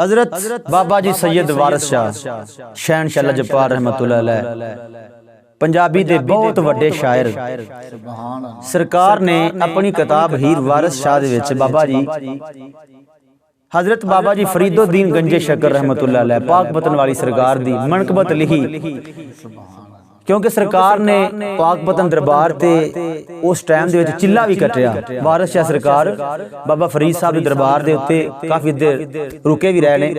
हजरत बाबा जी सैयद वारिस शाह शहनशाह लजपाल रहमतुल्लाह अलैह पंजाबी दे बहुत वड्डे शायर। सरकार ने अपनी किताब हीर वारिस शाह दे विच बाबा जी हजरत बाबा जी फरीदुद्दीन गंजे शकर रहमतुल्लाह अलैह पाक पतन वाली सरकार दी मनकबत लिखी, क्योंकि सरकार ने पाक पतन दरबार ते उस टाइम दे विच चिल्ला भी कटिया। वारिस शाह सरकार बाबा फरीद साहब दे दरबार दे उत्ते काफ़ी देर रुके भी रहे ने,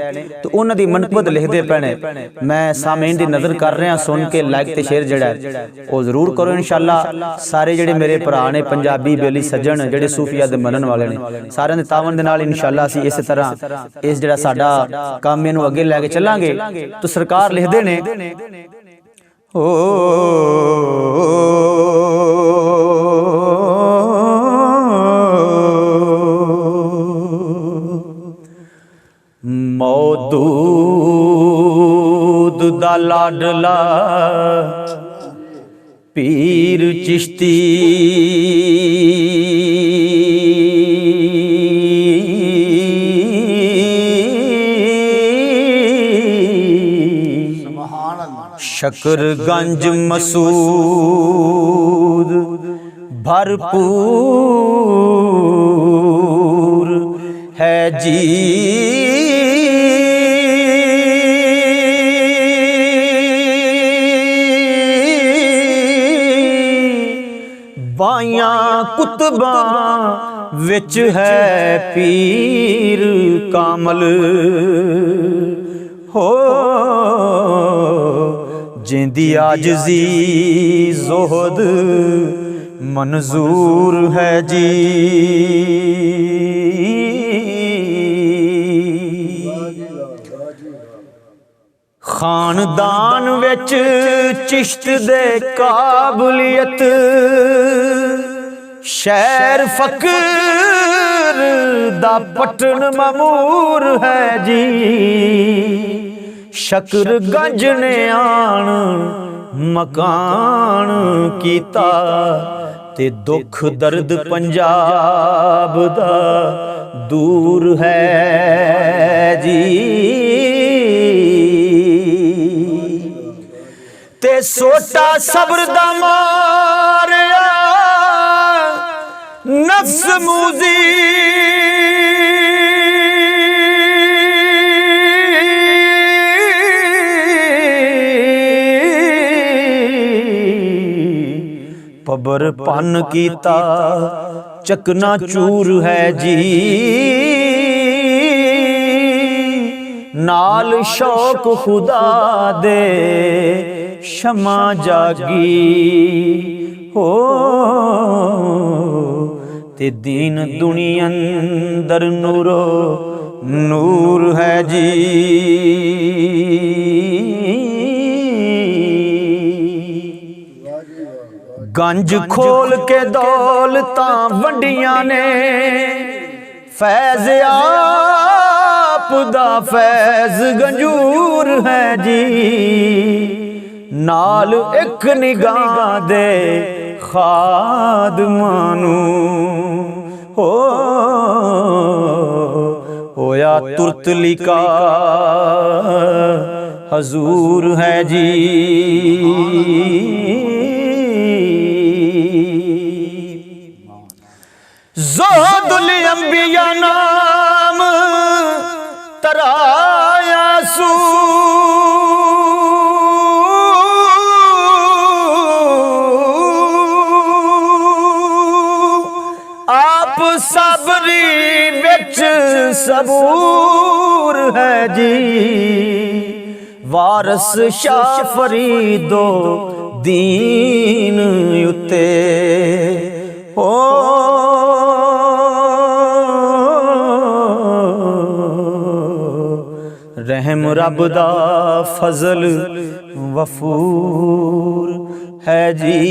तो उन्हां दी मनकबत लिखदे पे ने। मैं सामीन दी नज़र कर रहा, सुन के लाइक ते शेयर जिहड़ा वो जरूर करो इंशाअल्लाह। सारे जिहड़े मेरे भरा ने पंजाबी बेली सज्जन जिहड़े सूफिया दे मनन वाले ने, सारिआं दे तावन दे नाल इंशाअल्लाह असीं इस तरह इस जिहड़ा साडा काम इहनूं अगे लैके चलांगे। तो सरकार लिखदे ने ओ मौदूद दा लाडला पीर चिश्ती शकरगंज मसूद भरपूर है जी, बाइयां कुतबा विच है पीर कामल हो, जिंदी आजजी जोहद मंजूर है जी। खानदान विच चिश्त दे काबलियत शहर फकर दा पटन ममूर है जी। शकरगंज ने आन मकान कीता ते दुख दर्द पंजाब दा दूर है जी। ते सोटा सब्र दा मारिया नफ्स मूजी पबर पन कीता चकना चूर है जी। नाल शौक खुदा दे शमा जागी हो, ते दीन दुनिया अंदर नूरो नूर है जी। गंज खोल के दौलतां वंडियां ने फैज़ आप दा फैज़ गंजूर है जी। नाल एक निगाह दे खादमानू होया तुरतली का हजूर है जी। ज़ोहदुल अंबिया नाम तराया सू, आप सबरी विच सबूर है जी। वारिस शाह फरीदो दीन उत्ते हो, रहम रब दा फजल वफूर है जी।